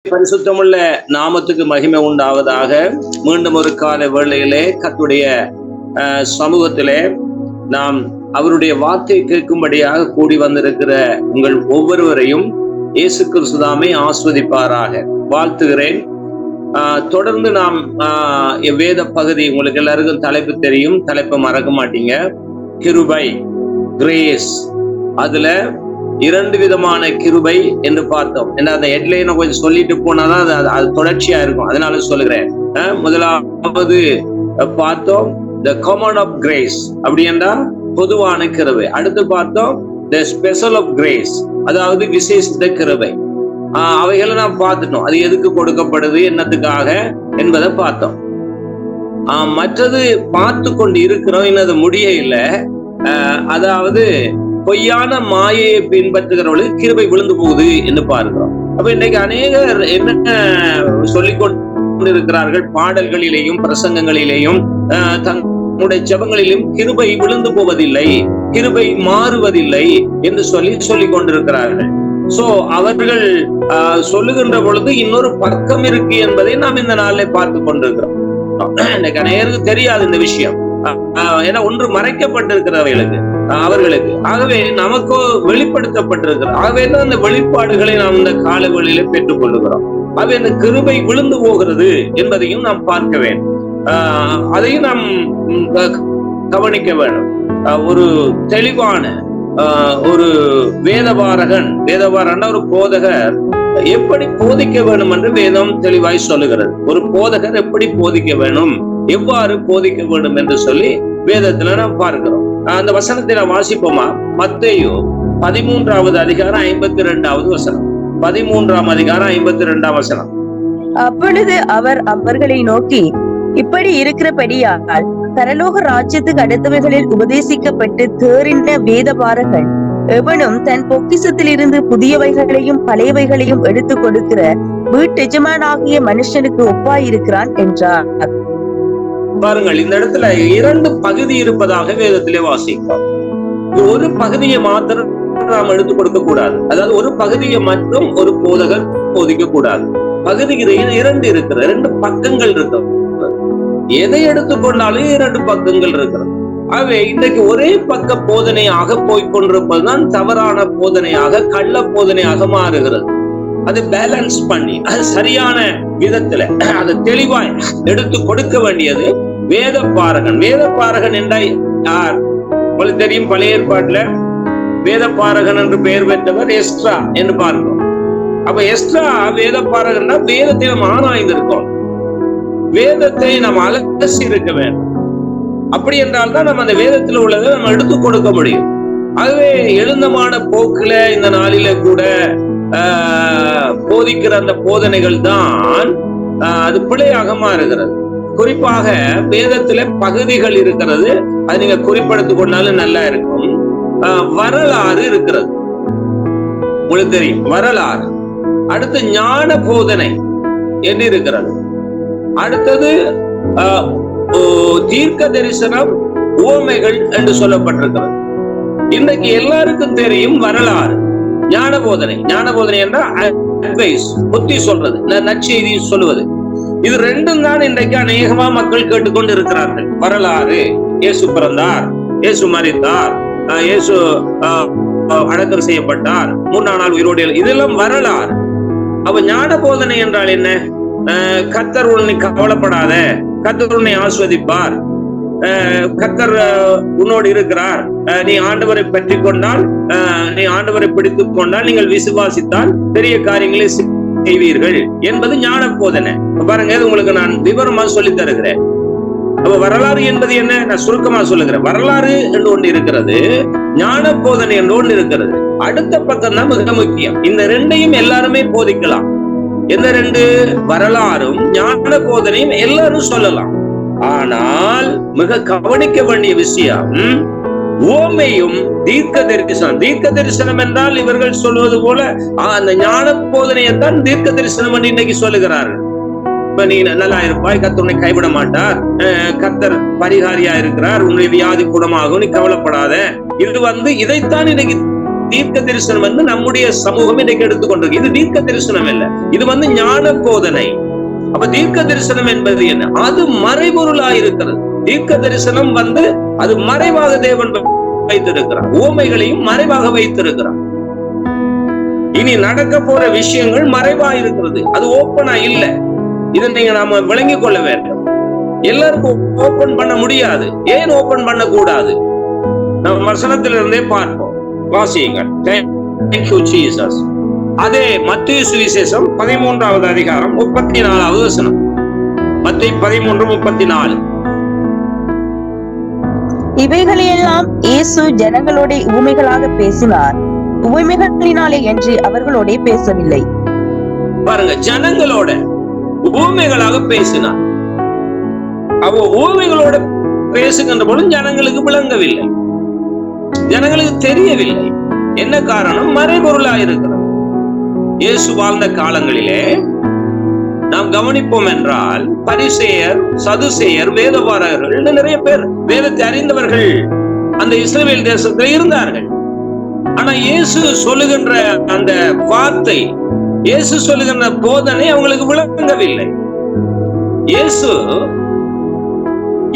பரிசுத்தமுள்ள நாமத்துக்கு மகிமை உண்டாவதாக. மீண்டும் ஒரு கால வேளையிலே கர்த்தருடைய சமூகத்திலே நாம் அவருடைய வார்த்தை கேட்கும்படியாக கூடி வந்திருக்கிற உங்கள் ஒவ்வொருவரையும் இயேசு கிறிஸ்து தாமே ஆஸ்வதிப்பாராக வாழ்த்துகிறேன். தொடர்ந்து நாம் வேத பகுதி உங்களுக்கு எல்லாருக்கும் தலைப்பு தெரியும், தலைப்பை மறக்க மாட்டீங்க. கிருபை, கிரேஸ். அதுல இரண்டு விதமான கிருபை என்று பார்த்தோம். ஏன்னா அந்த ஹெட்லைனை கொஞ்சம் சொல்லிட்டு போனாதான் அது தொடர்ச்சியா இருக்கும், அதனால சொல்லுகிறேன். முதலாவது பார்த்தோம் the common of grace, அப்படி என்றால் பொதுவான கிருபை. அடுத்து பார்த்தோம் the special of grace, அதாவது விசேஷித்த கிருபை. அவைகளை நாம் பார்த்துட்டோம், அது எதுக்கு கொடுக்கப்படுது, என்னத்துக்காக என்பதை பார்த்தோம். மற்றது பார்த்து கொண்டு இருக்கிறோம், இன்னது முடிய இல்லை. அதாவது பொய்யான மாயையை பின்பற்றுகிறவர்களுக்கு கிருபை விழுந்து போகுது என்று பார்க்கிறோம். அப்ப இன்றைக்கு அநேகர் என்ன சொல்லிக் கொண்டிருக்கிறார்கள், பாடல்களிலேயும் பிரசங்கங்களிலேயும் தங்களுடைய ஜெபங்களிலும் கிருபை விழுந்து போவதில்லை, கிருபை மாறுவதில்லை என்று சொல்லிக் கொண்டிருக்கிறார்கள். சோ அவர்கள் சொல்லுகின்ற பொழுது இன்னொரு பக்கம் இருக்கு என்பதை நாம் இந்த நாளில் பார்த்து கொண்டிருக்கிறோம். இன்னைக்கு அநேகருக்கு தெரியாது இந்த விஷயம். ஏன்னா ஒன்று மறைக்கப்பட்டிருக்கிறவர்களுக்கு அவர்களுக்கு, ஆகவே நமக்கோ வெளிப்படுத்தப்பட்டிருக்கிறது. ஆகவே தான் அந்த வெளிப்பாடுகளை நாம் இந்த காலவெளியில பெற்றுக் கொள்ளுகிறோம். ஆகவே அந்த கிருபை விழுந்து போகிறது என்பதையும் நாம் பார்க்க வேண்டும், அதையும் நாம் கவனிக்க வேண்டும். ஒரு தெளிவான ஒரு வேதபாரகன் ஒரு போதகர் எப்படி போதிக்க வேண்டும் என்று வேதம் தெளிவாய் சொல்லுகிறது. ஒரு போதகர் எப்படி போதிக்க வேணும், எவ்வாறு போதிக்க வேண்டும் என்று சொல்லி வேதத்துல நாம் பார்க்கிறோம். அந்த வசனத்தை நாம் வாசிப்போமா? மத்தேயு 13வது அதிகாரம் 52வது வசனம். 13ஆம் அதிகாரம் 52ஆம் வசனம். அப்பொழுது அவர் அவர்களை நோக்கி, இப்படி இருக்கிறபடியால் பரலோக ராஜ்யத்துக்கு அடுத்தவைகளில் உபதேசிக்கப்பட்டு தேறின வேதபாரகன் எவனும் தன் பொக்கிஷத்திலிருந்து புதியவைகளையும் பழையவைகளையும் எடுத்துக் கொடுக்கிற வீட்டெஜமானாகிய மனுஷனுக்கு ஒப்பாயிருக்கிறான் என்றார். பாருங்கள், இந்த இடத்துல இரண்டு பகுதி இருப்பதாக வேதத்திலே வாசிக்கிறோம். ஒரு பகுதியை மாத்திரம் நாம் எடுத்துக் கொடுக்க கூடாது, அதாவது ஒரு பகுதியை மட்டும் ஒரு போதகர் போதிக்க கூடாது. பகுதி இரண்டு இருக்கிற, இரண்டு பக்கங்கள் இருக்கிறது. எதை எடுத்துக்கொண்டாலும் இரண்டு பக்கங்கள் இருக்கிறது. ஆகவே இன்றைக்கு ஒரே பக்க போதனையாக போய்கொண்டிருப்பதுதான் தவறான போதனையாக, கள்ள போதனையாக மாறுகிறது. அது பேலன்ஸ் பண்ணி அது சரியான விதத்துல அதை தெளிவாய் எடுத்து கொடுக்க வேண்டியது வேதபாரகன். வேதபாரகன் என்றால் யார் உங்களுக்கு தெரியும். பழைய ஏற்பாட்டுல வேதபாரகன் என்று பெயர் பெற்றவர் எஸ்ட்ரா என்று பார்க்கிறோம். அப்ப எஸ்ட்ரா வேதபாரகன்னா வேதத்தை நாம் ஆராய்ந்திருக்கோம், வேதத்தை நாம் அலசி இருக்க வேண்டும். அப்படி என்றால் தான் நம்ம அந்த வேதத்தில் உள்ளதை நம்ம எடுத்து கொடுக்க முடியும். ஆகவே எழுந்தமான போக்குல இந்த நாளில கூட போதிக்கிற அந்த போதனைகள் தான் அது பிழையாக மாறுகிறது. குறிப்பாக வேதத்துல பகுதிகள் இருக்கிறது, அது நீங்க குறிப்பெடுத்துக் கொண்டாலும் நல்லா இருக்கும். வரலாறு இருக்கிறது, உங்களுக்கு தெரியும் வரலாறு. அடுத்து ஞான போதனை என்று இருக்கிறது. அடுத்தது தீர்க்க தரிசனம், உவமைகள் என்று சொல்லப்பட்டிருக்கிறது. இன்றைக்கு எல்லாருக்கும் தெரியும் வரலாறு. ஞான போதனை என்றால் அட்வைஸ், புத்தி சொல்றது, நற்செய்தி சொல்லுவது. இது ரெண்டும் தான் இன்றைக்கு அநேகமா மக்கள் கேட்டுக்கொண்டு இருக்கிறார்கள். வரலாறு, இயேசு பிறந்தார், இயேசு மரித்தார், இயேசு அடக்கம் செய்யப்பட்டார், 3ஆம் நாள் உயிரோடு, இதெல்லாம் வரலாறு. அப்ப ஞான போதனை என்றால் என்ன? கர்த்தர் உன்னை கவலைப்படாத, கர்த்தர் உன்னை ஆஸ்வதிப்பார், கர்த்தர் உன்னோடு இருக்கிறார், நீ ஆண்டவரை பற்றி கொண்டால், நீ ஆண்டவரை பிடித்துக் கொண்டால், நீங்கள் விசுவாசித்தால் பெரிய காரியங்களை செய்வீர்கள் என்பது ஞான போதனை. பாருங்க, உங்களுக்கு நான் விவரமா சொல்லி தருகிறேன். அப்ப வரலாறு என்பது என்ன, நான் சுருக்கமா சொல்லுகிறேன். வரலாறு என்று ஒன்று இருக்கிறது, ஞான போதனை என்று ஒன்று இருக்கிறது. அடுத்த பக்கம் தான் மிக முக்கியம். இந்த ரெண்டையும் எல்லாருமே போதிக்கலாம். எந்த ரெண்டு? வரலாறும் ஞான போதனையும் எல்லாரும் சொல்லலாம். ஆனால் மிக கவனிக்க வேண்டிய விஷயம் உவமையும் தீர்க்க தரிசனம். தீர்க்க தரிசனம் என்றால் இவர்கள் சொல்வது போல அந்த ஞான போதனையை தான் தீர்க்க தரிசனம் என்று இன்னைக்கு சொல்லுகிறார்கள். இப்ப நீ நல்லா இருப்பாய், கர்த்தர் உன்னை கைவிட மாட்டார், கர்த்தர் பரிகாரியா இருக்கிறார், உன்னுடைய வியாதி குணமாகும், நீ கவலைப்படாத. இது இதைத்தான் இன்னைக்கு தீர்க்க தரிசனம் வந்து நம்முடைய சமூகம் இன்றைக்கு எடுத்துக்கொண்டிருக்கு. இது தீர்க்க தரிசனம் இல்ல, இது ஞான போதனை. அப்ப தீர்க்க தரிசனம் என்பது என்ன? அது மறைபொருளா இருக்கிறது. தீர்க்க தரிசனம் அது மறைவாக தேவன் வைத்திருக்கிறார், உவமைகளையும் மறைவாக வைத்திருக்கிறார். இனி நடக்க போற விஷயங்கள் மறைவா இருக்கிறது, அது ஓப்பனா இல்ல. இதை நீங்க நாம விளங்கிக் கொள்ள வேண்டும். எல்லாருக்கும் ஓபன் பண்ண முடியாது. ஏன் ஓபன் பண்ண கூடாது? நம்ம வசனத்திலிருந்தே பார்ப்போம், வாசியுங்கள். Thank you Jesus. அதே மத்தேயு சுவிசேஷம் 13வது அதிகாரம் 34வது வசனம். மத்தேயு 13:34. இவைகளையெல்லாம் இயேசு ஜனங்களோட உவமைகளாக பேசினார், உவமைகளினாலே என்று அவர்களோட பேசவில்லை. பாருங்க, ஜனங்களோட உவமைகளாக பேசினார். அவ உவமைகளோட பேசுகின்ற பொழுது ஜனங்களுக்கு விளங்கவில்லை, ஜனங்களுக்கு தெரியவில்லை. என்ன காரணம்? மறைபொருளா இருக்கிறது. இயேசு வாழ்ந்த காலங்களிலே நாம் கவனிப்போம் என்றால், பரிசேயர், சதுசேயர், வேதபாரகர்கள் நிறைய பேர், வேதத்தை அறிந்தவர்கள் அந்த இஸ்ரவேல் தேசத்தில் இருந்தார்கள். ஆனா இயேசு சொல்லுகின்ற அந்த வார்த்தை, இயேசு சொல்லுகின்ற போதனை அவங்களுக்கு விளங்கவில்லை. இயேசு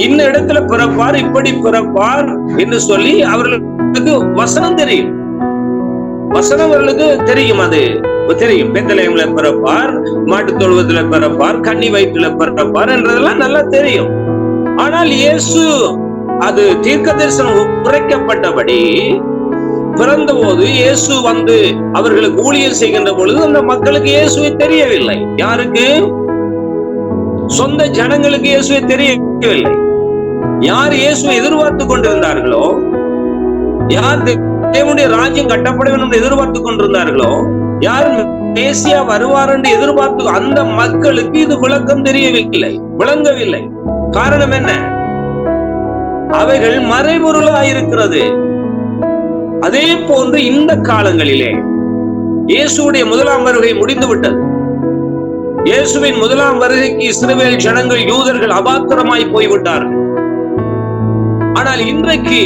இந்த இடத்துல பிறப்பார், இப்படி பிறப்பார் என்று சொல்லி அவர்களுக்கு வசனம் தெரியும். வசனம் அவர்களுக்கு தெரியும், அது தெரியும். பெத்லகேம்ல பிறப்பார், மாட்டு தொழுவத்துல பிறப்பார், கன்னி வயிற்றுல பிறப்பார் என்றதெல்லாம் நல்லா தெரியும். ஆனால் இயேசு அது தீர்க்க தரிசனம் உரைக்கப்பட்டபடி பிறந்த போது இயேசு அவர்களுக்கு ஊழியம் செய்கின்ற பொழுது அந்த மக்களுக்கு இயேசுவை தெரியவில்லை. யாருக்கு? சொந்த ஜனங்களுக்கு இயேசுவை தெரியவில்லை. யார் இயேசுவை எதிர்பார்த்து கொண்டிருந்தார்களோ, யார் தேவனுடைய ராஜ்யம் கட்டப்பட வேண்டும் என்று எதிர்பார்த்து கொண்டிருந்தார்களோ, யார் மேசியா வருவார் என்று எதிர்பார்த்து, அந்த மக்களுக்கு இது விளக்கம் தெரியவில்லை, விளங்கவில்லை. காரணம் என்ன? அவைகள் மறைபொருளாயிருக்கிறது. அதே போன்று இந்த காலங்களிலே இயேசுடைய முதலாம் வருகை முடிந்து விட்டது. இயேசுவின் முதலாம் வருகைக்கு இஸ்ரவேல் ஜனங்கள், யூதர்கள் அபாத்திரமாய் போய்விட்டார்கள். ஆனால் இன்றைக்கு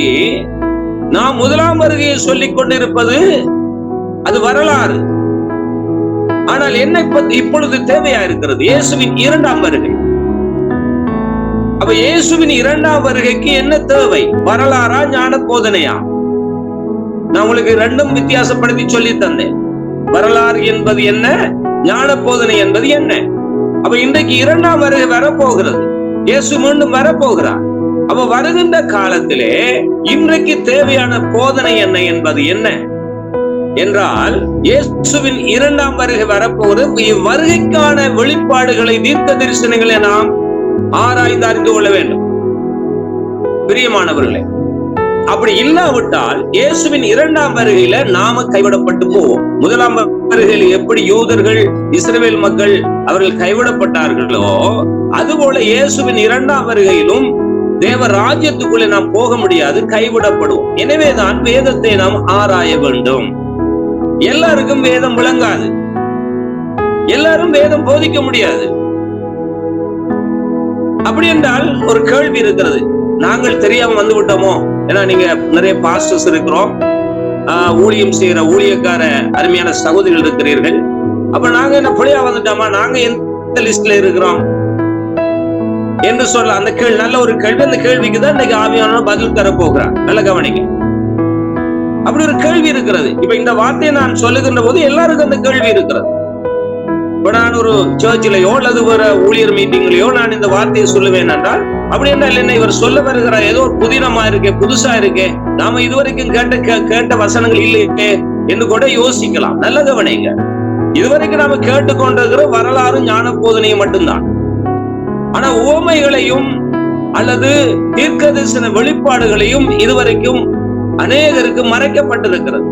நாம் முதலாம் வருகையை சொல்லிக் கொண்டிருப்பது அது வரலாறு. ஆனால் என்ன இப்பொழுது தேவையா இருக்கிறது? இயேசுவின் இரண்டாம் வருகை. அப்ப இயேசுவின் இரண்டாம் வருகைக்கு என்ன தேவை? வரலாறா, ஞான போதனையா? நான் உங்களுக்கு ரெண்டும் வித்தியாசப்படுத்தி சொல்லி தந்தேன். வரலாறு என்பது என்ன, ஞான போதனை என்பது என்ன? அப்ப இன்றைக்கு இரண்டாம் வருகை வரப்போகிறது, இயேசு மீண்டும் வரப்போகிறார். அப்ப வருகின்ற காலத்திலே இன்றைக்கு தேவையான போதனை என்ன என்பது என்ன என்றால், இயேசுவின் இரண்டாம் வருகை வரப்போகிறது. இவ்வருகைக்கான வெளிப்பாடுகளை, தீர்க்க தரிசனங்களை நாம் ஆராய்ந்து அறிந்து கொள்ள வேண்டும். பிரியமானவர்களே, அப்படி இல்லாவிட்டால் இயேசுவின் இரண்டாம் வருகையில நாம கைவிடப்பட்டு போவோம். முதலாம் வருகையில் எப்படி யூதர்கள், இஸ்ரவேல் மக்கள் அவர்கள் கைவிடப்பட்டார்களோ, அதுபோல இயேசுவின் இரண்டாம் வருகையிலும் தேவ ராஜ்யத்துக்குள்ளே நாம் போக முடியாது, கைவிடப்படுவோம். எனவேதான் வேதத்தை நாம் ஆராய வேண்டும். எல்லாருக்கும் வேதம் விளங்காது, எல்லாரும் வேதம் போதிக்க முடியாது. அப்படி என்றால் ஒரு கேள்வி இருக்கிறது, நாங்கள் தெரியாம வந்து விட்டோமோ? ஏன்னா நீங்க நிறைய பாஸ்டர்ஸ் இருக்கிறோம், ஊழியம் செய்யற ஊழியக்கார அருமையான சகோதரிகள் இருக்கிறீர்கள். அப்ப நாங்க என்ன பிழையா வந்துட்டோமா? நாங்க எந்த லிஸ்ட்ல இருக்கிறோம் என்று சொல்ல, அந்த கேள்வி நல்ல ஒரு கேள்வி. அந்த கேள்விக்கு தான் இன்னைக்கு ஆவியானவர் பதில் தர போகிறார். நல்ல கவனிங்க, அப்படி ஒரு கேள்வி இருக்கிறது. இப்ப இந்த வார்த்தையை நான் சொல்லுகின்ற போது எல்லாருக்கும் அந்த கேள்வி இருக்கிறது. இப்ப நான் ஒரு சர்ச்சிலையோ அல்லது ஒரு ஊழியர் மீட்டிங்லயோ நான் இந்த வார்த்தையை சொல்லுவேன் என்றால், அப்படி என்றால் என்ன, இவர் சொல்ல வருகிற ஏதோ புதினமா இருக்கே, புதுசா இருக்கே, நாம இதுவரைக்கும் கேட்ட வசனங்கள் இல்லையே என்று கூட யோசிக்கலாம். நல்ல கவனிங்க, இதுவரைக்கும் நாம கேட்டுக்கொண்டிருக்கிற வரலாறு, ஞான போதனையும் மட்டும்தான். ஆனா உவமைகளையும் அல்லது தீர்க்க தரிசன வெளிப்பாடுகளையும் இதுவரைக்கும் அநேகருக்கு மறைக்கப்பட்டிருக்கிறது.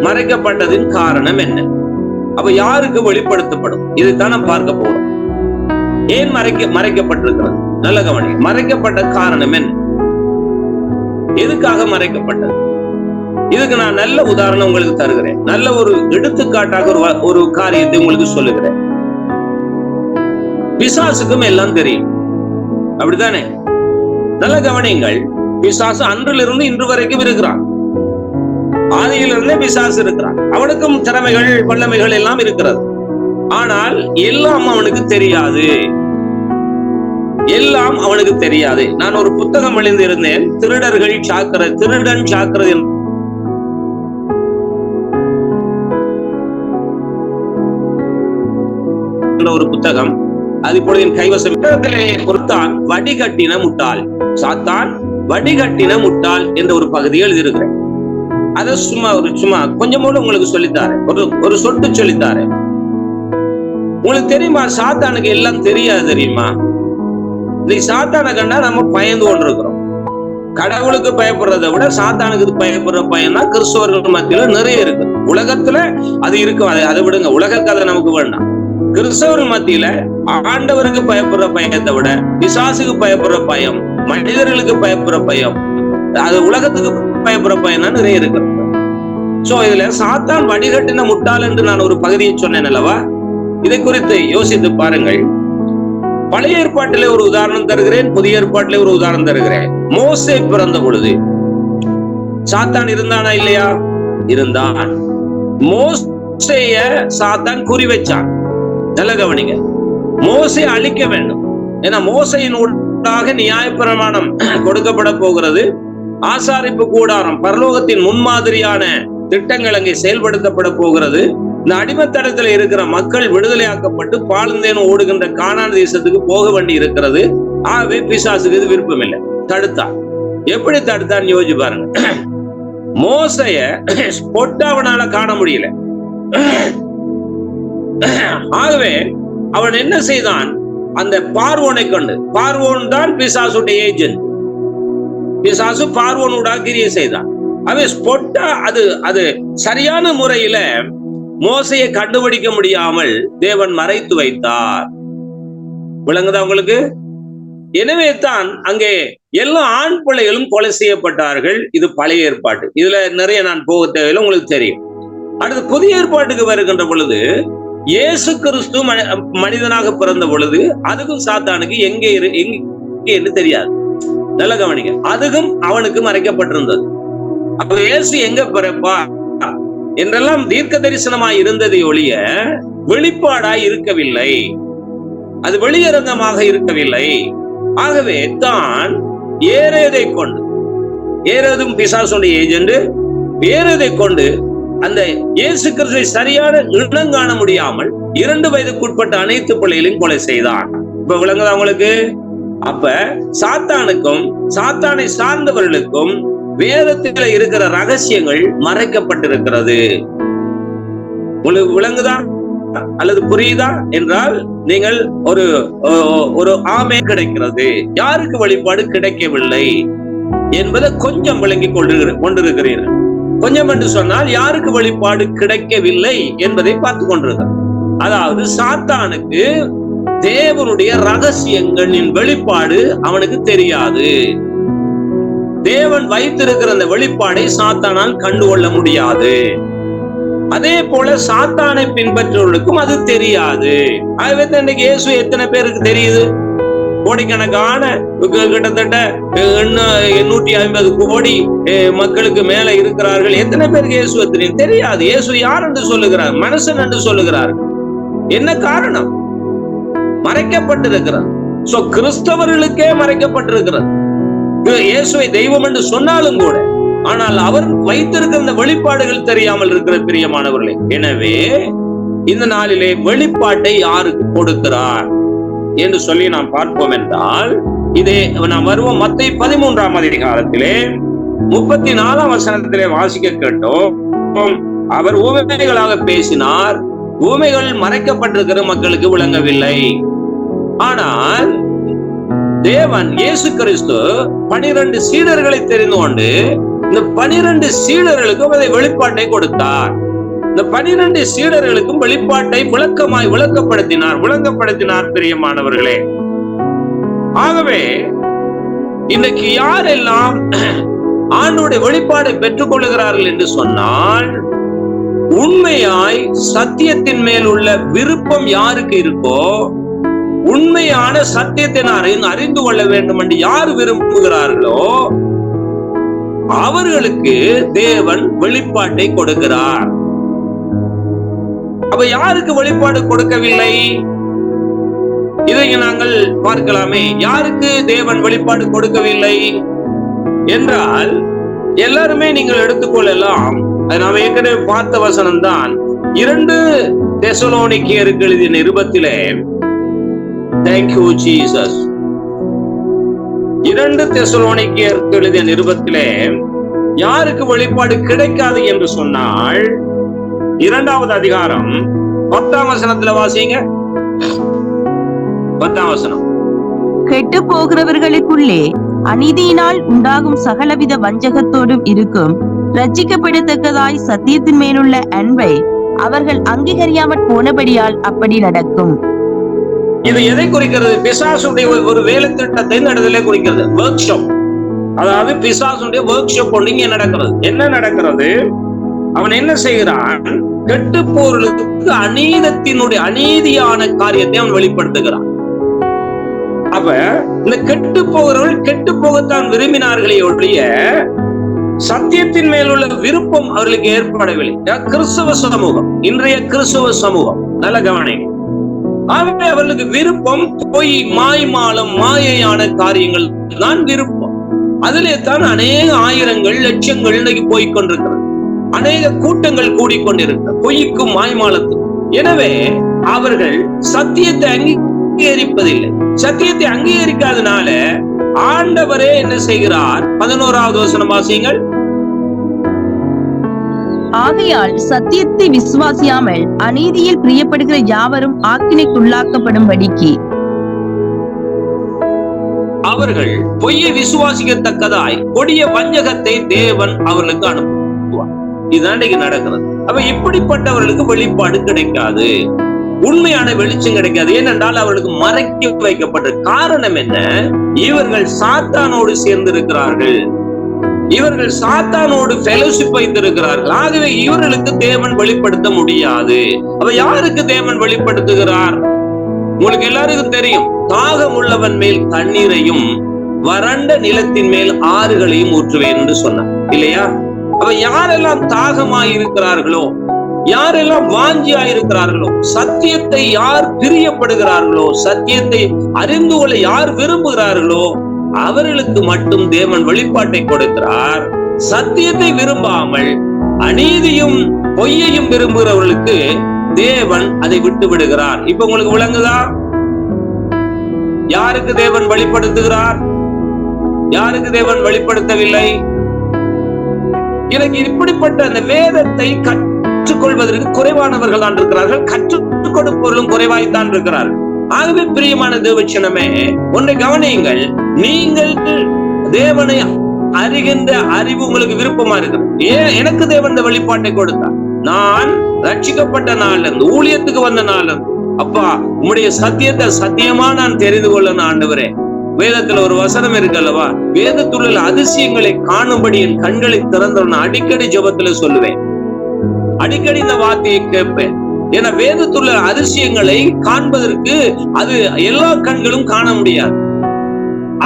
மறைக்கப்பட்டதின் காரணம் என்ன? அப்ப யாருக்கு வெளிப்படுத்தப்படும்? இதைத்தான் நாம் பார்க்க போறோம். ஏன் மறைக்கப்பட்டிருக்கிறது? நல்ல கவனி, மறைக்கப்பட்ட காரணம் என்ன? எதுக்காக மறைக்கப்பட்டது? இதுக்கு நான் நல்ல உதாரணம் உங்களுக்கு தருகிறேன். நல்ல ஒரு எடுத்துக்காட்டாக ஒரு காரியத்தை உங்களுக்கு சொல்லுகிறேன். பிசாசுக்கும் எல்லாம் தெரியும், அப்படித்தானே? நல்ல கவனிங்கள், பிசாசு அன்றிலிருந்து இன்று வரைக்கும் இருக்கிறான். ஆதியிலிருந்தே பிசாசு இருக்கிறான். அவனுக்கும் திறமைகள் வல்லமைகள் எல்லாம் இருக்கிறது. ஆனால் எல்லாம் அவனுக்கு தெரியாது. எல்லாம் அவனுக்கு தெரியாது. நான் ஒரு புத்தகம் எழுந்திருந்தேன், திருடன் ஜாக்கிரதை என்ற ஒரு புத்தகம். அது இப்பொழுது என் கைவசம். பொறுத்தான் வடிகட்டின முட்டாள், சாத்தான் வடிகட்டின முட்டாள் என்ற ஒரு பகுதியை எழுதியிருக்கிறேன். அதை சும்மா கொஞ்சமோடு உங்களுக்கு சொல்லித்தாரு, ஒரு சொட்டு சொல்லித்தாரு. உங்களுக்கு தெரியுமா, சாத்தானுக்கு எல்லாம் தெரியாது தெரியுமா? இன்னைக்கு சாத்தானை கண்டா நம்ம பயந்து கொண்டிருக்கிறோம். கடவுளுக்கு பயப்படுறதை விட சாத்தானுக்கு பயப்படுற பயம் தான் கிறிஸ்தவர்கள் மத்தியில நிறைய இருக்கு. உலகத்துல அது இருக்கும், அதை விடுங்க, உலக கதை நமக்கு வேண்டாம். கிறிஸ்தவர்கள் மத்தியில ஆண்டவருக்கு பயப்படுற பயத்தை விட பிசாசுக்கு பயப்படுற பயம், மனிதர்களுக்கு பயப்படுற பயம், அது உலகத்துக்கு பயப்படுற பயம் தான் நிறைய இருக்கு. சோ இதுல சாத்தான் வடிகட்டின முட்டாள் என்று நான் ஒரு பகுதியை சொன்னேன் அல்லவா? இதை குறித்து யோசித்து பாருங்கள். பழைய ஏற்பாட்டிலே ஒரு உதாரணம் தருகிறேன், புதிய ஏற்பாட்டிலே ஒரு உதாரணம் தருகிறேன். மோசே பிறந்த பொழுது சாத்தான் இருந்தானா இல்லையா? இருந்தான். மோசேய சாத்தான் குறி வச்சான். நல்ல கவனிங்க, மோசே அழிக்க வேண்டும். ஏன்னா மோசையின் ஊடாக நியாயப்பிரமாணம் கொடுக்கப்பட போகிறது. ஆசாரிப்பு கூடாரம், பரலோகத்தின் முன்மாதிரியான திட்டங்கள் அங்கே செயல்படுத்தப்பட போகிறது. இந்த அடிமைத்தனத்தில் இருக்கிற மக்கள் விடுதலையாக்கப்பட்டு பாலுந்தேனும் ஓடுகின்ற கானான் தேசத்துக்கு போக வேண்டி இருக்கிறது. ஆகவே பிசாசுக்கு இது விருப்பம் இல்லை, தடுத்தான். எப்படி தடுத்தான்னு யோசிச்சு பாருங்க. மோசைய பொட்டாவனால காண முடியல. ஆகவே அவன் என்ன செய்தான்? அந்த பார்வோனை கொண்டு, பார்வோன் தான் பிசாசுடைய ஏஜென்ட். பிசாசு பார்வோனூடாக கிரியை செய்தான். அவன் ஸ்பொட்டா அது சரியான முறையில மோசையை கண்டுபிடிக்க முடியாமல் தேவன் மறைத்து வைத்தார். விளங்குதா உங்களுக்கு? எனவே தான் அங்கே எல்லா ஆண் பிள்ளைகளும் கொலை செய்யப்பட்டார்கள். இது பழைய ஏற்பாட்டு. இதுல நிறைய நான் போக தேவையில்லை, உங்களுக்கு தெரியும். அடுத்து புதிய ஏற்பாட்டுக்கு வருகின்ற பொழுது இயேசு கிறிஸ்து மனிதனாக பிறந்த பொழுது அதுக்கும் சாத்தானுக்கு எங்கே என்று தெரியாது. நல்ல கவனிங்க, அதுக்கும் அவனுக்கு மறைக்கப்பட்டிருந்தது. அப்ப இயேசு எங்க பிறப்பா என்றெல்லாம் தீர்க்க தரிசனமாய் இருந்ததை ஒழிய வெளிப்பாடாய் இருக்கவில்லை, அது வெளியரங்கமாக இருக்கவில்லை. ஆகவே தான் ஏரோதை கொண்டு, ஏரோதும் பிசாசுடைய ஏஜென்ட், ஏரோதை கொண்டு அந்த இயேசு கிறிஸ்துவை சரியான இனம் காண முடியாமல் 2 வயதுக்குட்பட்ட அனைத்து பிள்ளைகளையும் கொலை செய்தான். இப்ப விளங்குதா உங்களுக்கு? அப்ப சாத்தானுக்கும் சாத்தானை சார்ந்தவர்களுக்கும் வேதத்தில் இருக்கிற ரகசியங்கள் மறைக்கப்பட்டிருக்கிறது. உங்களுக்கு விளங்குதா அல்லது புரியுதா என்றால் நீங்கள் ஒரு ஆமே கிடைக்கிறது. யாருக்கு வழிபாடு கிடைக்கவில்லை என்பதை கொஞ்சம் விளங்கி கொண்டிருக்கிறீர்கள். கொஞ்சம் என்று சொன்னால் யாருக்கு வழிபாடு கிடைக்கவில்லை என்பதை பார்த்து கொண்டிருக்கிறார். அதாவது சாத்தானுக்கு தேவனுடைய ரகசியங்களின் வெளிப்பாடு அவனுக்கு தெரியாது. தேவன் வைத்திருக்கிற அந்த வெளிப்பாடை சாத்தானால் கண்டுகொள்ள முடியாது. அதே போல சாத்தானை பின்பற்றுவர்களுக்கும் அது தெரியாது. ஆகவே இன்னைக்கு இயேசு எத்தனை பேருக்கு தெரியுது? கோடிக்கணக்கான, கிட்டத்தட்ட 850 கோடி மக்களுக்கு மேல இருக்கிறார்கள். எத்தனை பேருக்கு இயேசு தெரியாது? இயேசு யார் என்று சொல்லுகிறார்? மனுஷன் என்று சொல்லுகிறார். என்ன காரணம்? மறைக்கப்பட்டிருக்கிறது. சோ கிறிஸ்தவர்களுக்கே மறைக்கப்பட்டிருக்கிறது. இயேசுவை தெய்வம் என்று சொன்னாலும் கூட, ஆனால் அவர் வைத்திருக்கிற இந்த வெளிப்பாடுகள் தெரியாமல் இருக்கிற பிரியமானவர்களே. எனவே இந்த நாளிலே வெளிப்பாட்டை யாருக்கு கொடுக்கிறார் என்று சொல்லி நாம் பார்ப்போம் என்றால், இதே நாம் வருவோம் மத்தேயு 13ஆம் அதிகாரத்திலே 34ஆம் வசனத்திலே வாசிக்க கேட்டோம். அவர் ஊமைகளாக பேசினார். ஊமைகள் மறைக்கப்பட்டிருக்கிற மக்களுக்கு விளங்கவில்லை. ஆனால் தேவன் இயேசு கிறிஸ்து 12 சீடர்களை தெரிந்து கொண்டு இந்த 12 சீடர்களுக்கும் அதை வெளிப்பாட்டை கொடுத்தார். இந்த 12 சீடர்களுக்கும் வெளிப்பாட்டை விளங்கப்படுத்தினார் பிரியமானவர்களே. ஆகவே இன்னைக்கு யாரெல்லாம் ஆண்டவருடைய வெளிப்பாடை பெற்றுக் கொள்ளுகிறார்கள் என்று சொன்னால், உண்மையாய் சத்தியத்தின் மேல் உள்ள விருப்பம் யாருக்கு இருக்கோ, உண்மையான சத்தியத்தை அறிந்து கொள்ள வேண்டும் என்று யார் விரும்புகிறார்களோ, அவர்களுக்கு தேவன் வெளிப்பாட்டை கொடுக்கிறார். அப்ப யாருக்கு வெளிப்பாடு கொடுக்கவில்லை? இதை நாங்கள் பார்க்கலாமே. யாருக்கு தேவன் வெளிப்பாடு கொடுக்கவில்லை என்றால், எல்லாருமே நீங்கள் எடுத்துக்கொள்ளலாம். அது நாம் ஏற்கனவே பார்த்த வசனம் தான். 2 தெசலோனிக்கேயருக்கு எழுதிய நிருபத்திலே, தேங்க்யூ ஜீசஸ், 2 தெசலோனிக்கேயருக்கு எழுதிய நிருபத்திலே யாருக்கு வெளிப்பாடு கிடைக்காது என்று சொன்னால், 2வது அதிகாரம் 10ஆம் வசனத்துல வாசிங்க. 10ஆம் வசனம். கெட்டு போகிறவர்களுக்குள்ளே அநீதியினால் உண்டாகும் சகலவித வஞ்சகத்தோடும் இருக்கும் ரட்சிக்கப்படத்தக்கதாய் சத்தியத்தின் மேலுள்ள அன்பை அவர்கள் அங்கீகரியாமற் போனபடியால் அப்படி நடக்கும். இது எதை குறிக்கிறது? பிசாசுடைய ஒரு வேலை திட்டத்தை நடந்ததிலே குறிக்கிறது. Work shop. அதாவது பிசாசுடைய ஒர்க் ஷாப் ஒன்று இங்க நடக்கிறது. என்ன நடக்கிறது? அவன் என்ன செய்கிறான்? கெட்டு போர்களுக்கு அநீதியான காரியத்தை அவன் வெளிப்படுத்துகிறான். அப்ப இந்த கெட்டு போகிறவர்கள் கெட்டு போகத்தான் விரும்பினார்களே ஒழிய சத்தியத்தின் மேலுள்ள விருப்பம் அவர்களுக்கு ஏற்படவில்லை. கிறிஸ்தவ சமூகம், இன்றைய கிறிஸ்தவ சமூகம், நல்ல கவனிங்க. ஆகவே அவர்களுக்கு விருப்பம் பொய், மாய்மாலம், மாயையான காரியங்கள் தான் விருப்பம். அதிலே தான் அநேக ஆயிரங்கள், லட்சங்கள் இன்னைக்கு போய்கொண்டிருக்கிறது. அநேக கூட்டங்கள் கூடிக்கொண்டிருக்கிறது பொய்க்கும் மாய்மாலத்துக்கும். எனவே அவர்கள் சத்தியத்தை அங்கீகரிப்பதில்லை. சத்தியத்தை அங்கீகரிக்காதனால ஆண்டவரே என்ன செய்கிறார்? 11வது வசனம் வாசியுங்கள். ஆகையால் சத்தியத்தை விசுவாசியாமல் அநீதியில் பிரியப்படுகிற யாவரும் ஆக்கினைக்குள்ளாக்கப்படும்படிக்கு அவர்கள் பொய்யை விசுவாசிக்கத்தக்கதாய் கொடிய வஞ்சகத்தை தேவன் அவர்களுக்கு அனுப்புவார். இதுதான் இன்னைக்கு நடக்கிறது. அப்ப இப்படிப்பட்டவர்களுக்கு வெளிப்பாடு கிடைக்காது, உண்மையான வெளிச்சம் கிடைக்காது. ஏனென்றால் அவர்களுக்கு மறைக்க வைக்கப்பட்ட காரணம் என்ன? இவர்கள் சாத்தானோடு சேர்ந்திருக்கிறார்கள், இவர்கள் சாத்தானோடு ஃபெலோஷிப் வைத்திருக்கிறார்கள். ஆகவே இவர்களுக்கு தேவன் வெளிப்படுத்த முடியாது. அப்ப யாருக்கு தேவன் வெளிப்படுத்துகிறார்? உங்களுக்கு எல்லாருக்கும் தெரியும். தாகம் உள்ளவன் மேல் தண்ணீரையும் வறண்ட நிலத்தின் மேல் ஆறுகளையும் ஊற்றுவேன் என்று சொன்னார் இல்லையா? அப்ப யாரெல்லாம் தாகமாய் இருக்கிறார்களோ, யாரெல்லாம் வாஞ்சியாய் இருக்கிறார்களோ, சத்தியத்தை யார் பிரியப்படுகிறார்களோ, சத்தியத்தை அறிந்து கொள்ள யார் விரும்புகிறார்களோ அவர்களுக்கு மட்டும் தேவன் வெளிப்பாட்டை கொடுக்கிறார். சத்தியத்தை விரும்பாமல் அநீதியும் பொய்யையும் விரும்புகிறவர்களுக்கு தேவன் அதை விட்டு விடுகிறார். இப்ப உங்களுக்கு விளங்குதா? யாருக்கு தேவன் வெளிப்படுத்துகிறார், யாருக்கு தேவன் வெளிப்படுத்தவில்லை? எனக்கு இப்படிப்பட்ட அந்த வேதத்தை கற்றுக்கொள்வதற்கு குறைவானவர்கள் தான் இருக்கிறார்கள், கற்றுக் கொடுப்பவர்களும் குறைவாய்த்தான் இருக்கிறார்கள். ஆகவே பிரியமான தேவச்சனமே, ஒன்றை கவனியுங்கள். நீங்கள் தேவனை அறிகின்ற அறிவு உங்களுக்கு விருப்பமா இருக்கிறது. எனக்கு தேவன் இந்த வெளிப்பாட்டை கொடுத்தார். நான் ரட்சிக்கப்பட்ட நாள்ல இருந்து, ஊழியத்துக்கு வந்த நாள்ல இருந்து, அப்பா உம்முடைய சத்தியத்தை சத்தியமா நான் தெரிந்து கொள்ள ஆண்டவரே. வேதத்துல ஒரு வசனம் இருக்கு அல்லவா? வேதத்துள்ள அதிசயங்களை காணும்படி என் கண்களை திறந்தவன் அடிக்கடி ஜெபத்துல சொல்லுவேன். அடிக்கடி இந்த வார்த்தையை கேட்பேன். ஏன்னா வேதத்துள்ள அதிசயங்களை காண்பதற்கு அது எல்லா கண்களும் காண முடியாது.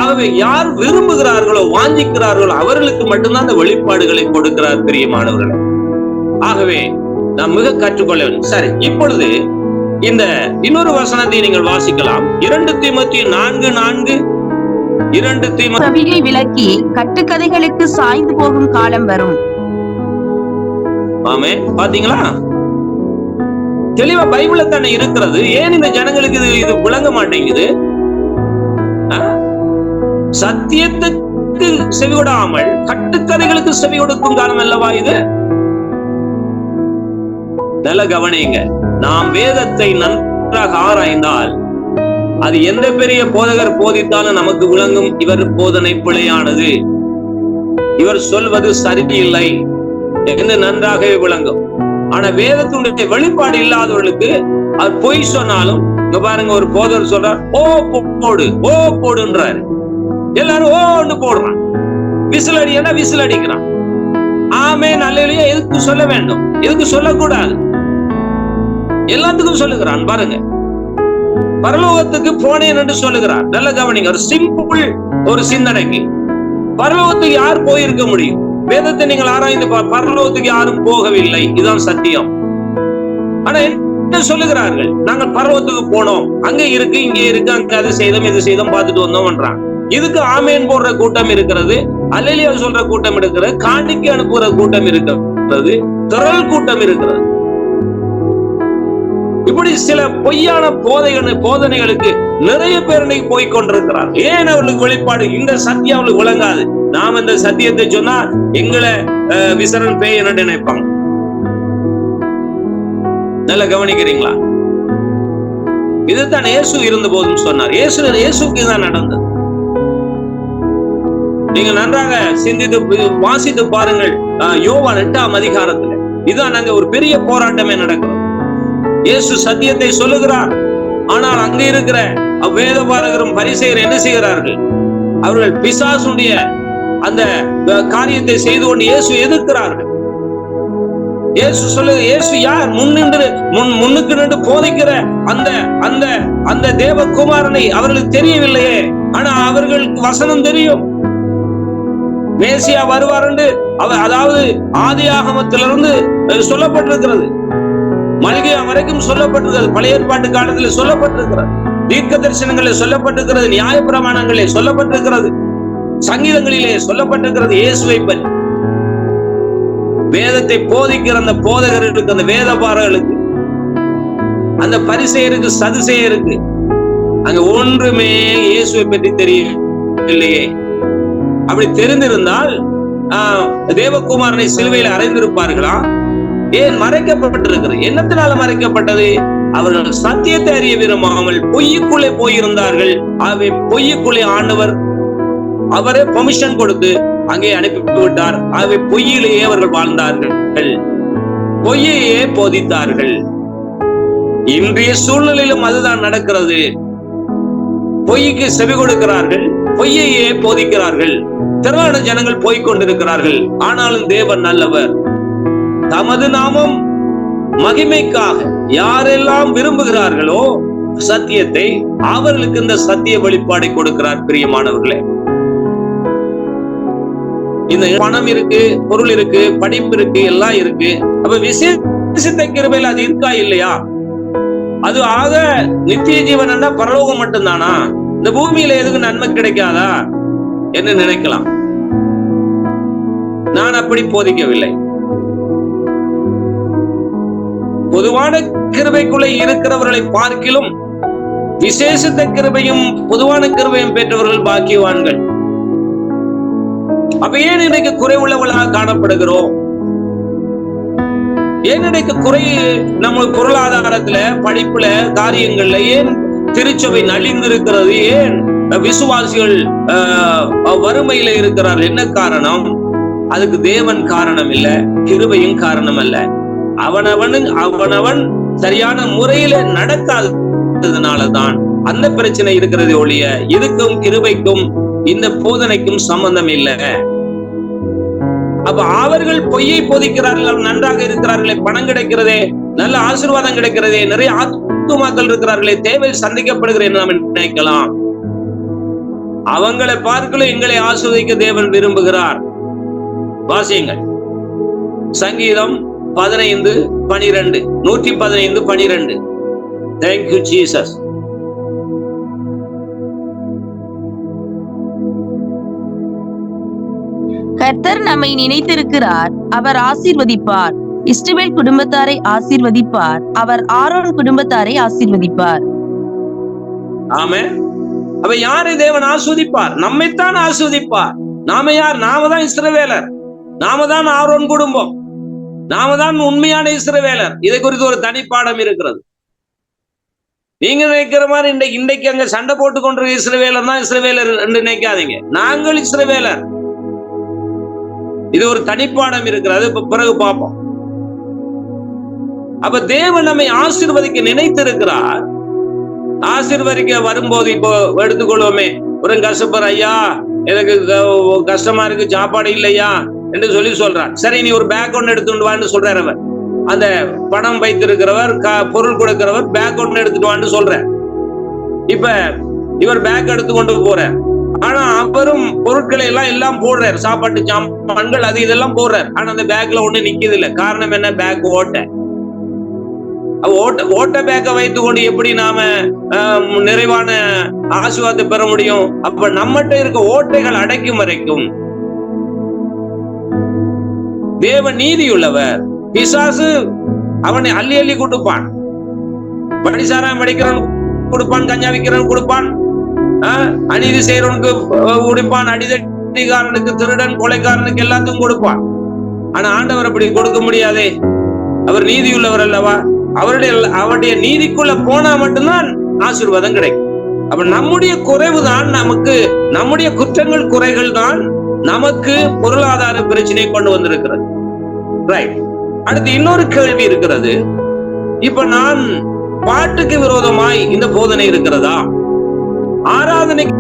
ஆகவே யார் விரும்புகிறார்களோ, வாஞ்சிக்கிறார்களோ அவர்களுக்கு மட்டும்தான் அந்த வெளிப்பாடுகளை கொடுக்கிறார் பிரியமானவர்களே. ஆகவே நாம் மிக கற்றுக்கொள்ள வேண்டும். சரி, இப்பொழுது இந்த இன்னொரு வசனத்தை நீங்கள் வாசிக்கலாம். 2 தீமோத்தேயு 4:4. 2 தீமோத்தேயு விலக்கி கட்டுக்கதைகளுக்கு சாய்ந்து போகும் காலம் வரும். ஆமே, பாத்தீங்களா? தெளிவா பைபிள்ல தானே இருக்கிறது. ஏன் இந்த ஜனங்களுக்கு இது விளங்க மாட்டேங்குது? சத்தியத்துக்கு செவிகொடாமல் கட்டுக்கதைகளுக்கு செவி கொடுக்கும் காலம் அல்லவா இது? நல்ல கவனிங்க. நாம் வேதத்தை நன்றாக ஆராய்ந்தால் அது எந்த பெரிய போதகர் போதித்தாலும் நமக்கு விளங்கும். இவர் போதனை பிழையானது, இவர் சொல்வது சரியில்லை என்று நன்றாகவே விளங்கும். ஆனா வேதத்துடைய வெளிப்பாடு இல்லாதவர்களுக்கு அது பொய் சொன்னாலும், இங்க பாருங்க, ஒரு போதகர் சொல்றார், ஓ போடு, ஓ போடுன்றாரு. எல்லாரும் ஓன்னு போடுறான். விசில் அடினா விசில் அடிக்கிறான். ஆமே, நல்ல எதுக்கு சொல்ல வேண்டும், எதுக்கு சொல்லக்கூடாது? எல்லாத்துக்கும் சொல்லுகிறான். பாருங்க, பரலோகத்துக்கு போனேன் என்று சொல்லுகிறார். நல்ல கவனிங்க. ஒரு சிம்பிள் ஒரு சிந்தனைக்கு, பரலோகத்துக்கு யார் போயிருக்க முடியும்? வேதத்தை நீங்கள் ஆராய்ந்து பரலோகத்துக்கு யாரும் போகவில்லை, இதுதான் சத்தியம். ஆனா என்ன சொல்லுகிறார்கள்? நாங்கள் பரலோகத்துக்கு போனோம், அங்க இருக்கு இங்கே இருக்கு, அங்க அது செய்தோம் இது செய்தோம் பார்த்துட்டு வந்தோம்ன்றாங்க. இதுக்கு ஆமேன் போடுற கூட்டம் இருக்கிறது, அல்லேலூயா சொல்ற கூட்டம் இருக்கிறது, காணிக்கை அனுப்புகிற கூட்டம் இருக்கிறது, திரள் கூட்டம் இருக்கிறது. இப்படி சில பொய்யான போதனைகளுக்கு நிறைய பேர் இன்னைக்கு போய் கொண்டிருக்கிறார். ஏன் அவர்களுக்கு வெளிப்பாடு? இந்த சத்தியம் அவர்களுக்கு விளங்காது. நாம் இந்த சத்தியத்தை சொன்னா எங்களை விசரன் பேய் என்ன நினைப்பாங்க. நல்லா கவனிக்கிறீங்களா? இதுதான் இயேசு இருந்த போதும் சொன்னார். இயேசுக்கு தான் நடந்தது. நீங்க நன்றாக சிந்தித்து வாசித்து பாருங்கள். யோவான் 8ஆம் அதிகாரத்துல இதுதான் அங்க ஒரு பெரிய போராட்டமே நடக்கும். இயேசு சத்தியத்தை சொல்லுகிறார். ஆனால் அங்க இருக்கிற வேதபாரகரும் பரிசேயரும் என்ன செய்கிறார்கள்? அவர்கள் பிசாசுடைய அந்த காரியத்தை செய்து கொண்டு இயேசு எதிர்க்கிறார்கள். இயேசு யார்? முன்னுக்கு நின்று போதிக்கிற அந்த தேவகுமாரனை அவர்களுக்கு தெரியவில்லையே. ஆனா அவர்களுக்கு வசனம் தெரியும். மேசியா வருவார் என்று அதாவது ஆதி ஆகமத்திலிருந்து சொல்லப்பட்டிருக்கிறது, மல்கியா வரைக்கும் சொல்லப்பட்டிருக்கிறது, பழைய ஏற்பாட்டு காலத்தில் சொல்லப்பட்டிருக்கிறது, தீர்க்க தரிசனங்களில் சொல்லப்பட்டிருக்கிறது, நியாய பிரமாணங்களிலே சொல்லப்பட்டிருக்கிறது, சங்கீதங்களிலே சொல்லப்பட்டிருக்கிறது. இயேசுவை பற்றி வேதத்தை போதிக்கிற அந்த போதகர்களுக்கு, அந்த வேதபாரர்களுக்கு, அந்த பரிசேயருக்கு சதுசேயருக்கு அங்க ஒன்றுமே இயேசுவை பற்றி தெரியவில்லையே. அப்படி தெரிந்திருந்தால் தேவகுமாரனை சிலுவையில் அறைந்திருப்பார்களா? ஏன் மறைக்கப்பட்டிருக்கிறது? என்னத்தினால மறைக்கப்பட்டது? அவர்கள் சத்தியத்தை அறிய விரும்பாமல் பொய்யுக்குள்ளே போயிருந்தார்கள். ஆகவே பொய்யுக்குள்ளே ஆண்டவர் அவரே பெர்மிஷன் கொடுத்து அங்கே அனுப்பிவிட்டார். ஆகவே பொய்யிலேயே அவர்கள் வாழ்ந்தார்கள், பொய்யையே போதித்தார்கள். இன்றைய சூழ்நிலையிலும் அதுதான் நடக்கிறது. பொய்க்கு செவி கொடுக்கிறார்கள், பொய்யையே போதிக்கிறார்கள். திரளான ஜனங்கள் போய்கொண்டிருக்கிறார்கள். ஆனாலும் தேவன் நல்லவர். தமது நாமம் மகிமைக்காக யாரெல்லாம் விரும்புகிறார்களோ சத்தியத்தை, அவர்களுக்கு இந்த சத்திய வெளிப்பாடை கொடுக்கிறார். பிரியமானவர்களே, இந்த பணம் இருக்கு, பொருள் இருக்கு, படிப்பு இருக்கு, எல்லாம் இருக்கு. அப்ப விசேஷத்தை கிருபையில் அது இருக்கா இல்லையா? அது ஆக நித்திய ஜீவன் பரலோகம் மட்டும்தானா? இந்த பூமியில எதுக்கு நன்மை கிடைக்காதா என்று நினைக்கலாம். நான் அப்படி போதிக்கவில்லை. பொதுவான கிருபைக்குள்ளே இருக்கிறவர்களை பார்க்கிலும் விசேஷத்த கிருபையும் பொதுவான கிருபையும் பெற்றவர்கள் பாக்கியவான்கள். அப்ப ஏன் இன்னைக்கு குறைவுள்ளவர்களாக காணப்படுகிறோம்? ஏன் இன்னைக்கு குறை நம்ம பொருளாதாரத்துல, படிப்புல, காரியங்கள்ல ஏன் திருச்சபை நலிந்து இருக்கிறது? ஏன் விசுவாசிகள் வறுமையில இருக்கிறார்கள்? என்ன காரணம்? அதுக்கு தேவன் காரணம் இல்ல, கிருபையும் காரணம் அல்ல. அவனவன் சரியான முறையில நடக்காததுனாலதான் அந்த பிரச்சனை இருக்கிறது ஒழிய இதுக்கும் கிருபைக்கும் இந்த போதனைக்கும் சம்பந்தம் இல்லை. அப்ப அவர்கள் பொய்யை போதிக்கிறார்கள், நன்றாக இருக்கிறார்களே, பணம் கிடைக்கிறதே, நல்ல ஆசீர்வாதம் கிடைக்கிறதே, நிறைய ஆத்துமாக்கள் இருக்கிறார்களே, தேவை சந்திக்கப்படுகிறேன் நாம் நினைக்கலாம். அவங்களை பார்க்கலும் எங்களை ஆஸ்வதிக்க தேவன் விரும்புகிறார். வாசியுங்கள் சங்கீதம் 15:12, 115:12. Thank you Jesus. கர்த்தர் நம்மை நினைத்திருக்கிறார், அவர் ஆசீர்வதிப்பார். இஸ்ரவேல் குடும்பத்தாரை ஆசீர்வதிப்பார், அவர் ஆரோன் குடும்பத்தாரை ஆசீர்வதிப்பார். ஆமென். அப்ப யாரை தேவன் ஆஸ்வதிப்பார்? நம்மைத்தான் ஆஸ்வதிப்பார். நாம யார்? நாம தான் இஸ்ரவேலர், நாம தான் ஆரோன் குடும்பம், நாம தான் உண்மையான இஸ்ரவேலர். இதை குறித்து ஒரு தனிப்பாடம் இருக்கிறது. நீங்க நினைக்கிற மாதிரி இன்றைக்கு அங்க சண்டை போட்டு கொண்டிருக்க இஸ்ரவேலர் தான் இஸ்ரவேலர் என்று நினைக்காதீங்க. நாங்கள் இஸ்ரவேலர். இது ஒரு தனிப்பாடம் இருக்கிறது, பிறகு பார்ப்போம். அப்ப தேவன் நம்மை ஆசீர்வதிக்க நினைத்திருக்கிறார். ஆசீர்வதிக்க வரும்போது இப்போ எடுத்துக்கொள்வோமே, ஒரு கஷ்டப்படுற, ஐயா எனக்கு கஷ்டமா இருக்கு, சாப்பாடு இல்லையா என்று சொல்றார். சரி, நீ ஒரு பேக் ஒன்று எடுத்துட்டு வான்னு சொல்றார். அவர் அந்த பணம் வைத்திருக்கிறவர், பொருள் கொடுக்கிறவர் பேக் ஒன்று எடுத்துட்டு வான்னு சொல்ற. இப்ப இவர் பேக் எடுத்து கொண்டு போற, ஆனா அவரும் பொருட்களை எல்லாம் போடுறாரு, சாப்பாட்டு சாமான்கள் அது இதெல்லாம் போடுறாரு. ஆனா அந்த பேக்ல ஒண்ணு நிக்குது இல்ல. காரணம் என்ன? பேக் ஓட்ட. ஓட்ட பேக்கை வைத்துக் கொண்டு எப்படி நாம நிறைவான ஆசீர்வாதத்தை பெற முடியும்? அப்ப நம்மகிட்ட இருக்க ஓட்டைகள் அடைக்கும் வரைக்கும் தேவ நீதியுள்ளவர். பிசாசு அவனை அள்ளி அள்ளி கொடுப்பான். படிசாராயம் படிக்கிறவன் கொடுப்பான், கஞ்சா விக்கிறவன் கொடுப்பான், அநீதி செய்யறவனுக்கு கொடுப்பான், அடிதடிகாரனுக்கு, திருடன், கொலைக்காரனுக்கு எல்லாத்துக்கும் கொடுப்பான். ஆனா ஆண்டவர் அப்படி கொடுக்க முடியாதே. அவர் நீதியுள்ளவர் அல்லவா? அவருடைய நீதிக்குள்ள போனா மட்டும்தான் ஆசீர்வாதம் கிடைக்கும். அப்ப நம்முடைய குறைவுதான் நமக்கு, நம்முடைய குற்றங்கள் குறைகள் தான் நமக்கு பொருளாதார பிரச்சனையை கொண்டு வந்திருக்கிறது. ரைட். அடுத்து இன்னொரு கேள்வி இருக்கிறது. இப்ப நான் பாட்டுக்கு விரோதமாய் இந்த போதனை இருக்கிறதா? ஆராதனைக்கு